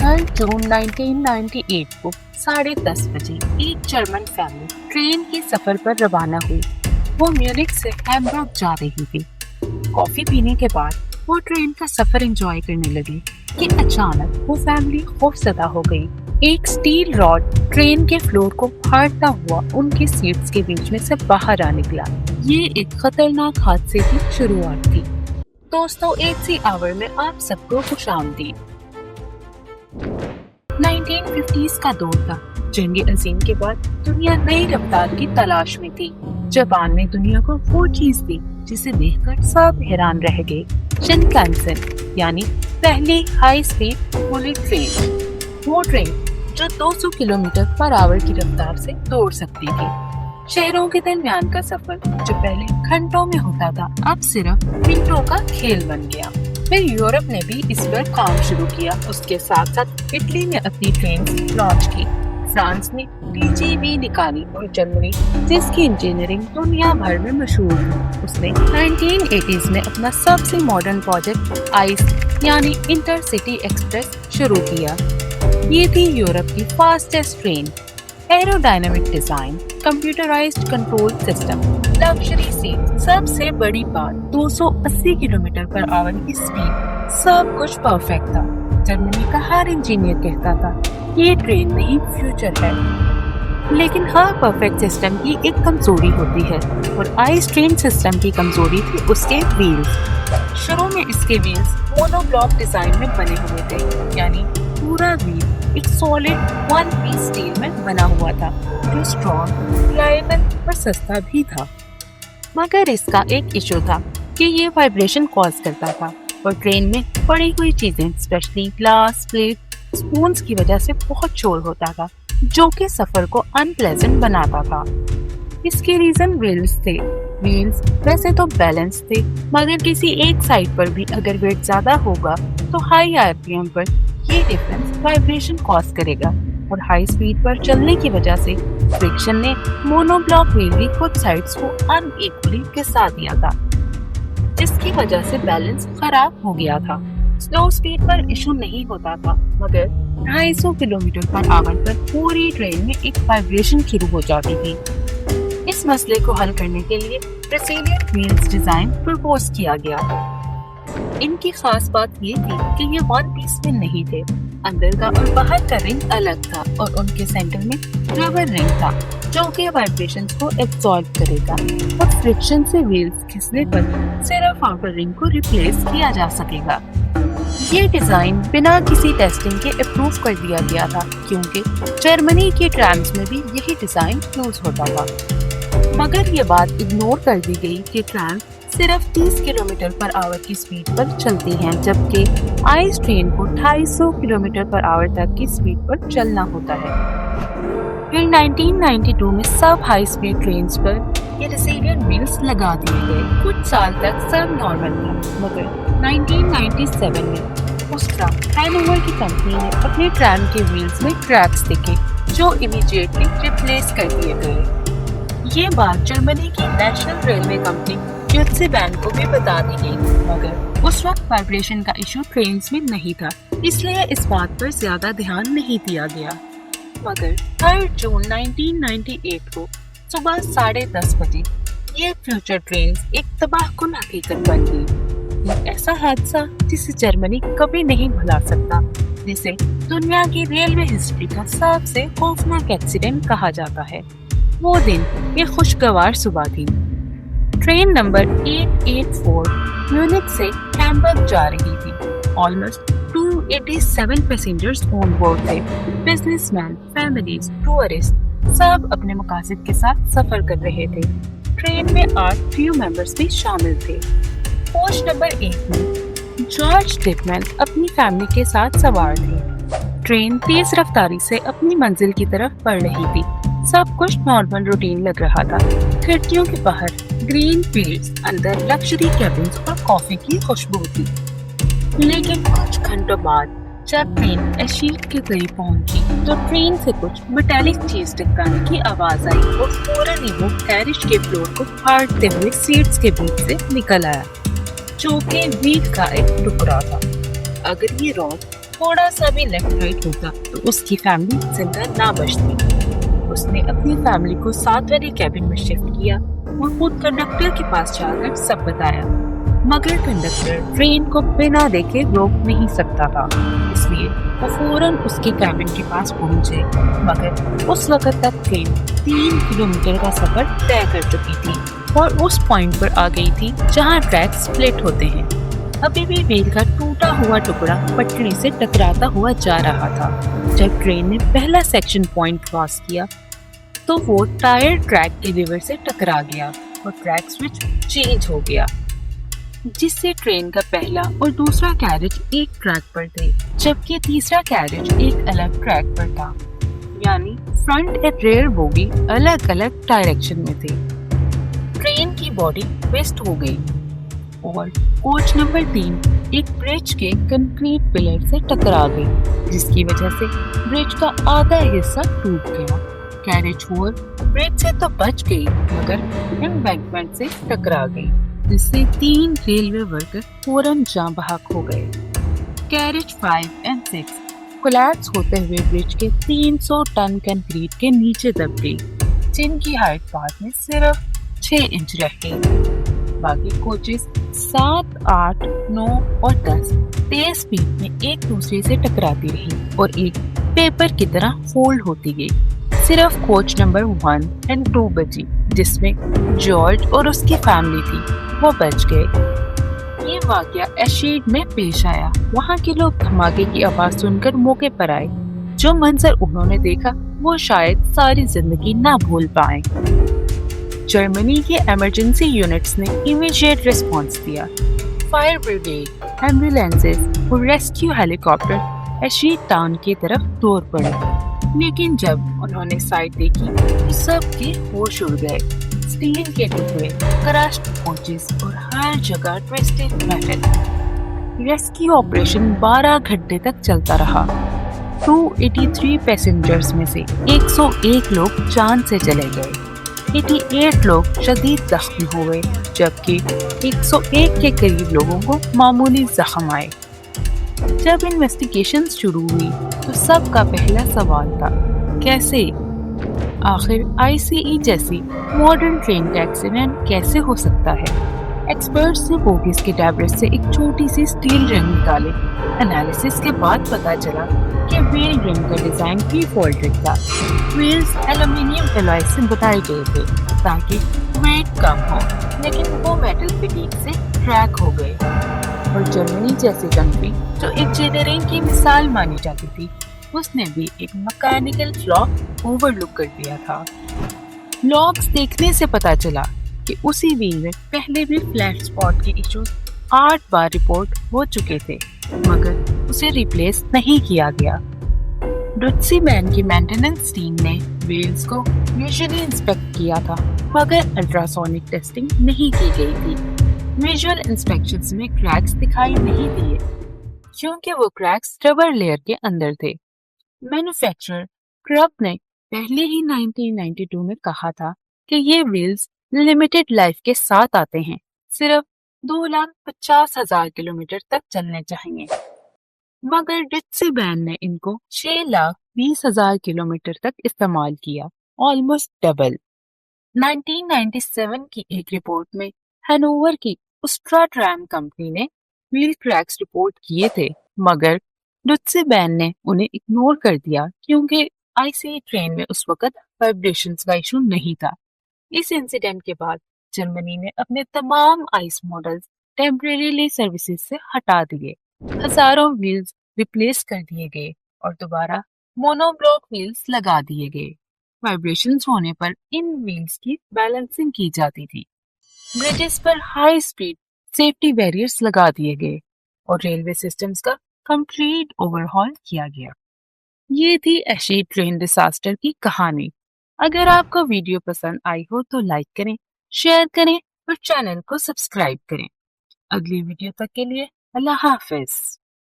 जून 1998 को 10:30 बजे एक जर्मन फैमिली ट्रेन के सफर पर रवाना हुई। वो म्यूनिख से हैम्बर्ग जा रही थी। कॉफी पीने के बाद वो ट्रेन का सफर एंजॉय करने लगी कि अचानक वो फैमिली खौफजदा हो गई। एक स्टील रॉड ट्रेन के फ्लोर को फाड़ता हुआ उनकी सीट्स के बीच में से बाहर आ निकला। ये एक खतरनाक हादसे की शुरुआत थी। दोस्तों, 8th आवर में आप सबको खुशामदीद। 1950s का दौर था। जंग अजीम के बाद दुनिया नई रफ्तार की तलाश में थी। जापान में दुनिया को वो चीज थी जिसे देखकर सब हैरान रह गए। शिनकानसेन यानी पहली हाई स्पीड बुलेट ट्रेन। वो ट्रेन जो 200 किलोमीटर पर आवर की रफ्तार से दौड़ सकती थी। शहरों के दरमियान का सफर जो पहले घंटों में होता था, अब सिर्फ मिनटों का खेल बन गया। फिर यूरोप ने भी इस पर काम शुरू किया। उसके साथ साथ इटली ने अपनी ट्रेन लॉन्च की, फ्रांस ने TGV निकाली और जर्मनी, जिसकी इंजीनियरिंग दुनिया भर में मशहूर है, उसने 1980s में अपना सबसे मॉडर्न प्रोजेक्ट आइस यानी इंटरसिटी एक्सप्रेस शुरू किया। ये थी यूरोप की fastest train. Aerodynamic design, computerised control system, luxury seat, सबसे बड़ी बात 280 किलोमीटर पर आवर की स्पीड, सब कुछ परफेक्ट था। जर्मनी का हर इंजीनियर कहता था ये ट्रेन नहीं फ्यूचर है। लेकिन हर परफेक्ट सिस्टम की एक कमजोरी होती है और आइस ट्रेन सिस्टम की कमजोरी थी उसके व्हील्स। शुरू में इसके व्हील्स मोनोब्लॉक डिजाइन में बने हुए थे, यानी पूरा व्हील एक सॉलिड वन पीस स्टील में बना हुआ था जो स्ट्रॉन्ग, रिलायबल और सस्ता भी था। मगर इसका एक इशू था कि ये वाइब्रेशन कॉज करता था और ट्रेन में पड़ी हुई चीजें, स्पेशली ग्लास, प्लेट, स्पून्स की वजह से बहुत शोर होता था, जो कि सफर को अनप्लेजेंट बनाता था। इसके रीजन व्हील्स थे। व्हील्स वैसे तो बैलेंस थे, मगर किसी एक साइड पर भी अगर वेट ज्यादा होगा तो हाई RPM पर ये डिफरेंस वाइब्रेशन कॉज करेगा और हाई स्पीड पर चलने की वजह से फ्रिक्शन ने मोनोब्लॉक व्हील की कुछ साइड्स को अनइक्वली घिसा दिया था, जिसकी वजह से बैलेंस खराब हो गया था। स्लो स्पीड पर इशू नहीं होता था, मगर 250 किलोमीटर पर आवर पर पूरी ट्रेन में एक वाइब्रेशन शुरू हो जाती थी। इस मसले को हल करने के लिए ब्राजीलियन व्हील्स डिजाइन प्रपोज किया गया। इनकी खास बात ये थी कि ये वन पीस में नहीं थे। अंदर का और बाहर का रिंग अलग था और उनके सेंटर में रबर रिंग था जो कि वाइब्रेशंस को एब्सॉर्ब करेगा और फ्रिक्शन से व्हील्स खिसने पर सिर्फ आउटर रिंग को रिप्लेस किया जा सकेगा। ये डिजाइन बिना किसी टेस्टिंग के अप्रूव कर दिया गया था, क्योंकि जर्मनी के ट्रैम्स में भी यही डिजाइन यूज होता था। मगर ये बात इग्नोर कर दी गई कि ट्रैम सिर्फ 30 किलोमीटर पर आवर की स्पीड पर चलती हैं, जबकि आइस ट्रेन को 250 किलोमीटर पर आवर तक की स्पीड पर चलना होता है। फिर 1992 में सब हाई स्पीड ट्रेन्स पर ये रेसिलियन व्हील्स लगा दिए गए। कुछ साल तक सब नॉर्मल था, मगर 1997 में उसका हैनोवर की कंपनी ने अपने ट्रैम के व्हील्स में क्रैक्स देखे, जो इमीडिएटली रिप्लेस कर दिए गए। ये बात जर्मनी की नेशनल रेलवे कंपनी डॉइचे बैन को भी बता दी गई, मगर उस वक्त वाइब्रेशन का इशू ट्रेन्स में नहीं था, इसलिए इस बात पर ज्यादा ध्यान नहीं दिया गया। मगर 3 जून 1998 को सुबह 10:30 बजे ये फ्यूचर ट्रेन एक तबाहकुन हकीकत बन गई। एक ऐसा हादसा जिसे जर्मनी कभी नहीं भुला सकता, जिसे दुनिया की रेलवे हिस्ट्री का सबसे खौफनाक एक्सीडेंट कहा जाता है। वो दिन एक खुशगवार सुबह थी। ट्रेन नंबर 884 म्यूनिख से हैम्बर्ग जा रही थी। ऑलमोस्ट 287 पैसेंजर्स ऑन बोर्ड थे। बिजनेसमैन, फैमिलीज, टूरिस्ट सब अपने मकासद के साथ सफर कर रहे थे। ट्रेन में 8 क्रू मेंबर्स भी शामिल थे। कोच नंबर 1 में जॉर्ज डिकमैन अपनी फैमिली के साथ सवार थे। ट्रेन तेज रफ्तारी से अपनी मंजिल की तरफ बढ़ रही थी। सब कुछ नॉर्मल रूटीन लग रहा था। खिड़कियों के बाहर ग्रीन फील्ड्स, अंदर लग्जरी कैबिन्स और कॉफी की खुशबू थी। लेकिन कुछ घंटों बाद जब ट्रेन एशीट के करीब पहुंची तो ट्रेन से कुछ मेटालिक चीज टकराने की आवाज आई और फौरन ही वो कैरिज के फ्लोर को फाड़ते हुए सीट्स के बीच से निकल आया, जो कि व्हील का एक टुकड़ा था। अगर ये रॉड تھوڑا سا بھی لیفٹ رائٹ ہوتا تو اس کی فیملی زندہ نہ بچتی۔ اس نے اپنی فیملی کو ساتھ والی کیبن میں شفٹ کیا اور خود کنڈکٹر کے پاس جا کر سب بتایا، مگر کنڈکٹر ٹرین کو بنا دیکھے روک نہیں سکتا تھا، اس لیے وہ فوراً اس کے کیبن کے پاس پہنچے، مگر اس وقت تک ٹرین 3 کلومیٹر کا سفر طے کر چکی تھی اور اس پوائنٹ پر آ گئی تھی جہاں ٹریک سپلٹ ہوتے ہیں۔ ابھی بھی ریل کا ٹوٹا ہوا ٹکڑا پٹری سے ٹکراتا ہوا جا رہا تھا۔ جب ٹرین نے پہلا سیکشن پوائنٹ کراس کیا تو وہ ٹائر ٹریک کے لیور سے ٹکرا گیا اور ٹریک سوئچ چینج ہو گیا، جس سے ٹرین کا پہلا اور دوسرا کیریج ایک ٹریک پر تھے جبکہ تیسرا کیریج ایک الگ ٹریک پر تھا، یعنی فرنٹ اور ریئر بوگی الگ الگ ڈائریکشن میں تھے۔ ٹرین کی باڈی ٹویسٹ ہو گئی اور کوچ نمبر 3 ایک برج کے کنکریٹ پلر سے ٹکرا گئی، جس کی وجہ سے برج کا آدھا حصہ ٹوٹ گیا۔ کیریج 4 برج سے تو بچ گئی مگر امبینکمنٹ سے ٹکرا گئی، جس سے 3 ریلوے ورکر فوراً جاں بحق ہو گئے۔ کیریج 5 اور 6 کولیپس ہوتے ہوئے برج کے 300 ٹن کنکریٹ کے نیچے دب گئی، جن کی ہائٹ بعد میں صرف 6 انچ رہ گئی۔ باقی کوچز 7، 8، 9 اور 10 تیز سپیڈ میں ایک دوسرے سے ٹکراتی رہی اور ایک پیپر کی طرح فولڈ ہوتی گئی۔ صرف کوچ نمبر 1 اور 2 بچی، جس میں جارج اور اس کی فیملی تھی، وہ بچ گئے۔ یہ واقعہ ایشیڈ میں پیش آیا۔ وہاں کے لوگ دھماکے کی آواز سن کر موقع پر آئے۔ جو منظر انہوں نے دیکھا وہ شاید ساری زندگی نہ بھول پائیں۔ جرمنی کے ایمرجنسی یونٹس نے امیڈیٹ ریسپانس دیا۔ فائر بریگیڈ، ایمبولینسز اور ریسکیو ہیلی کاپٹر ایشیڈ ٹاؤن کی طرف دوڑ پڑے، لیکن جب انہوں نے سائٹ دیکھی تو سب کے ہوش اڑ گئے۔ اسٹیل کے ٹکڑے، کراشڈ کوچز اور ہر جگہ ٹویسٹڈ میٹل۔ ریسکیو آپریشن 12 گھنٹے تک چلتا رہا۔ 283 پیسنجرز میں سے 101 لوگ جان سے چلے گئے، 88 لوگ شدید زخمی ہوئے، جبکہ 101 کے قریب لوگوں کو معمولی زخم آئے۔ جب انویسٹیگیشن شروع ہوئی تو سب کا پہلا سوال تھا، کیسے؟ آخر ICE جیسی ماڈرن ٹرین کا ایکسیڈنٹ کیسے ہو سکتا ہے؟ ایکسپرٹس نے بوگیز کے ڈیبرس سے ایک چھوٹی سی اسٹیل رنگ نکالے۔ انالیسس کے بعد پتا چلا کہ ویل رنگ کا ڈیزائن بھی فالٹڈ تھا۔ ویلز ایلومینیم الوائے سے بنائے گئے تھے تاکہ ویٹ کم ہو، لیکن وہ میٹل فٹیگ سے کریک ہو گئے، اور جرمنی جیسی کنٹری جو انجینئرنگ کی مثال مانی جاتی تھی، اس نے بھی ایک مکینیکل فلا اوور لک کر دیا تھا۔ لاگز دیکھنے سے پتا چلا کہ اسی ویل میں پہلے بھی فلیٹ اسپاٹ کے ایشوز 8 بار رپورٹ ہو چکے تھے، مگر اسے ریپلیس نہیں کیا گیا۔ ڈٹسی بین کی مینٹیننس ٹیم نے ویلز کو ویژولی انسپیکٹ کیا تھا، مگر الٹراسونک ٹیسٹنگ نہیں کی گئی تھی۔ ویژول انسپیکشنز میں کریکس دکھائی نہیں دیے کیونکہ وہ کریکس ربر لیئر کے اندر تھے۔ مینوفیکچرر کرپ نے پہلے ہی 1992 میں کہا تھا کہ یہ ویلز لمیٹڈ لائف کے ساتھ آتے ہیں، صرف 2,50,000 کلومیٹر تک چلنے چاہیے، مگر ڈٹسی بین نے ان کو 6,20,000 کلومیٹر تک استعمال کیا، آلموسٹ ڈبل۔ 1997 کی ایک رپورٹ میں ہینوور کی اسٹرا ٹرام کمپنی نے ویل کریکس رپورٹ کیے تھے، مگر ڈٹسی بین نے انہیں اگنور کر دیا کیونکہ ICE ٹرین میں اس وقت وائبریشنز کا ایشو نہیں تھا۔ اس انسیڈنٹ کے بعد جرمنی نے اپنے تمام آئس ماڈلز ٹیمپریریلی سروسز سے ہٹا دیے، ہزاروں ویلز ریپلیس کر دیے گئے اور دوبارہ مونو بلاک ویلز لگا دیے گئے۔ وائبریشنز ہونے پر ان ویلز کی بیلنسنگ کی جاتی تھی، برجز پر ہائی سپیڈ سیفٹی بیریئرز لگا دیے گئے اور ریلوے سسٹمز کا کمپلیٹ اوور ہال کیا گیا۔ یہ تھی ایشیڈ ٹرین ڈیزاسٹر کی کہانی۔ اگر آپ کو ویڈیو پسند آئی ہو تو لائک کریں، شیئر کریں اور چینل کو سبسکرائب کریں۔ اگلی ویڈیو تک کے لیے اللہ حافظ۔